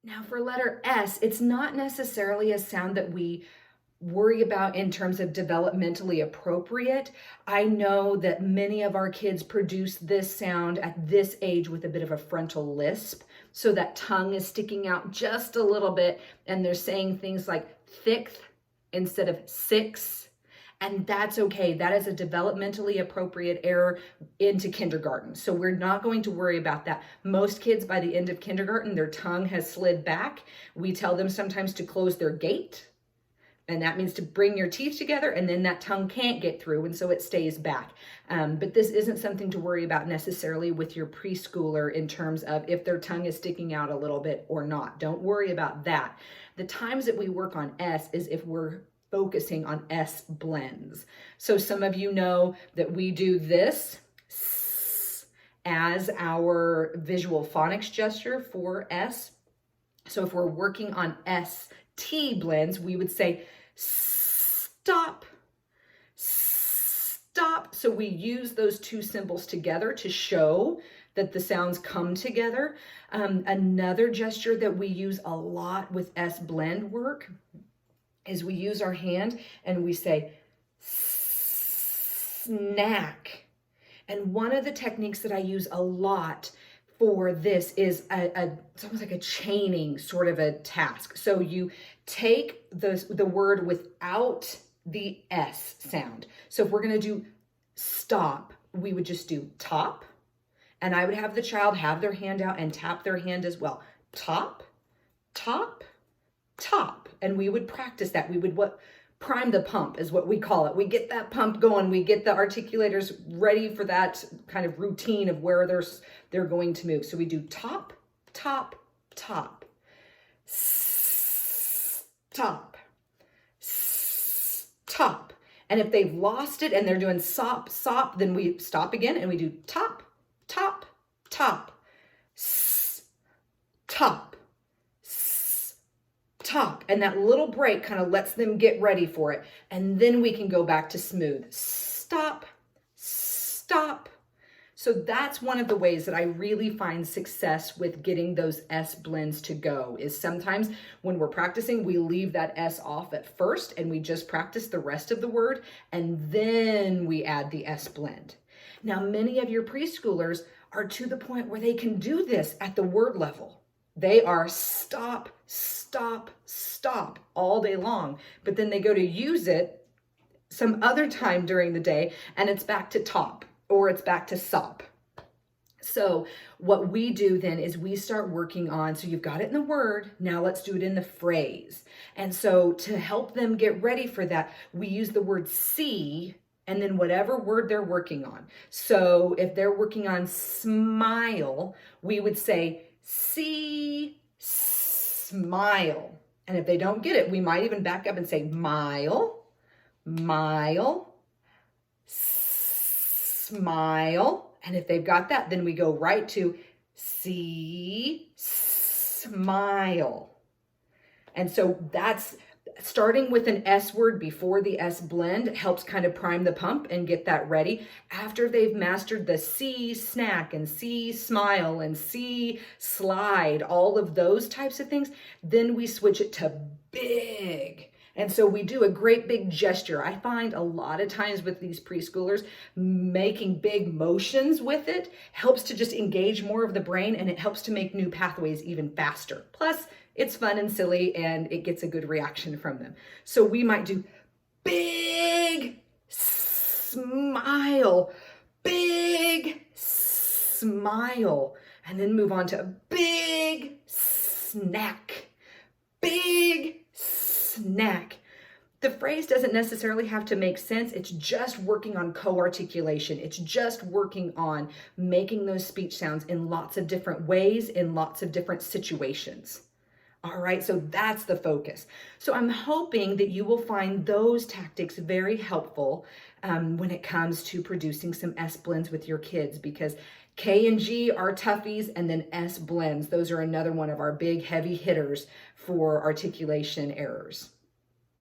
Now for letter S, it's not necessarily a sound that we worry about in terms of developmentally appropriate. I know that many of our kids produce this sound at this age with a bit of a frontal lisp. So that tongue is sticking out just a little bit and they're saying things like thick instead of six. And that's okay. That is a developmentally appropriate error into kindergarten. So we're not going to worry about that. Most kids by the end of kindergarten, their tongue has slid back. We tell them sometimes to close their gate. And that means to bring your teeth together and then that tongue can't get through and so it stays back. But this isn't something to worry about necessarily with your preschooler in terms of if their tongue is sticking out a little bit or not. Don't worry about that. The times that we work on S is if we're focusing on S blends. So some of you know that we do this as our visual phonics gesture for S. So if we're working on ST blends, we would say stop, stop. So we use those two symbols together to show that the sounds come together. Another gesture that we use a lot with S blend work is we use our hand and we say snack. And one of the techniques that I use a lot for this is it's almost like a chaining sort of a task. So you take the word without the S sound. So if we're going to do stop, we would just do top. And I would have the child have their hand out and tap their hand as well. Top, top, top. And we would practice that. We would prime the pump is what we call it. We get that pump going. We get the articulators ready for that kind of routine of where they're going to move. So we do top, top, top, stop, stop. And if they've lost it and they're doing sop, sop, then we stop again and we do top, top, top, top, top. And that little break kind of lets them get ready for it. And then we can go back to smooth. Stop, stop. So that's one of the ways that I really find success with getting those S blends to go is sometimes when we're practicing, we leave that S off at first and we just practice the rest of the word and then we add the S blend. Now, many of your preschoolers are to the point where they can do this at the word level. They are stop, stop, stop all day long, but then they go to use it some other time during the day and it's back to top or it's back to sop. So what we do then is we start working on, so you've got it in the word, now let's do it in the phrase. And so to help them get ready for that, we use the word see and then whatever word they're working on. So if they're working on smile, we would say see, smile. And if they don't get it, we might even back up and say mile, mile, smile. And if they've got that, then we go right to see, smile. And so that's starting with an S word before the S blend helps kind of prime the pump and get that ready. After they've mastered the see snack and see smile and see slide, all of those types of things, then we switch it to big. And so we do a great big gesture. I find a lot of times with these preschoolers, making big motions with it helps to just engage more of the brain and it helps to make new pathways even faster. Plus, it's fun and silly and it gets a good reaction from them. So we might do big smile, big smile, and then move on to big snack, big snack. The phrase doesn't necessarily have to make sense. It's just working on co-articulation. It's just working on making those speech sounds in lots of different ways, in lots of different situations. All right, so that's the focus. So I'm hoping that you will find those tactics very helpful when it comes to producing some S blends with your kids, because K and G are toughies, and then S blends. Those are another one of our big heavy hitters for articulation errors.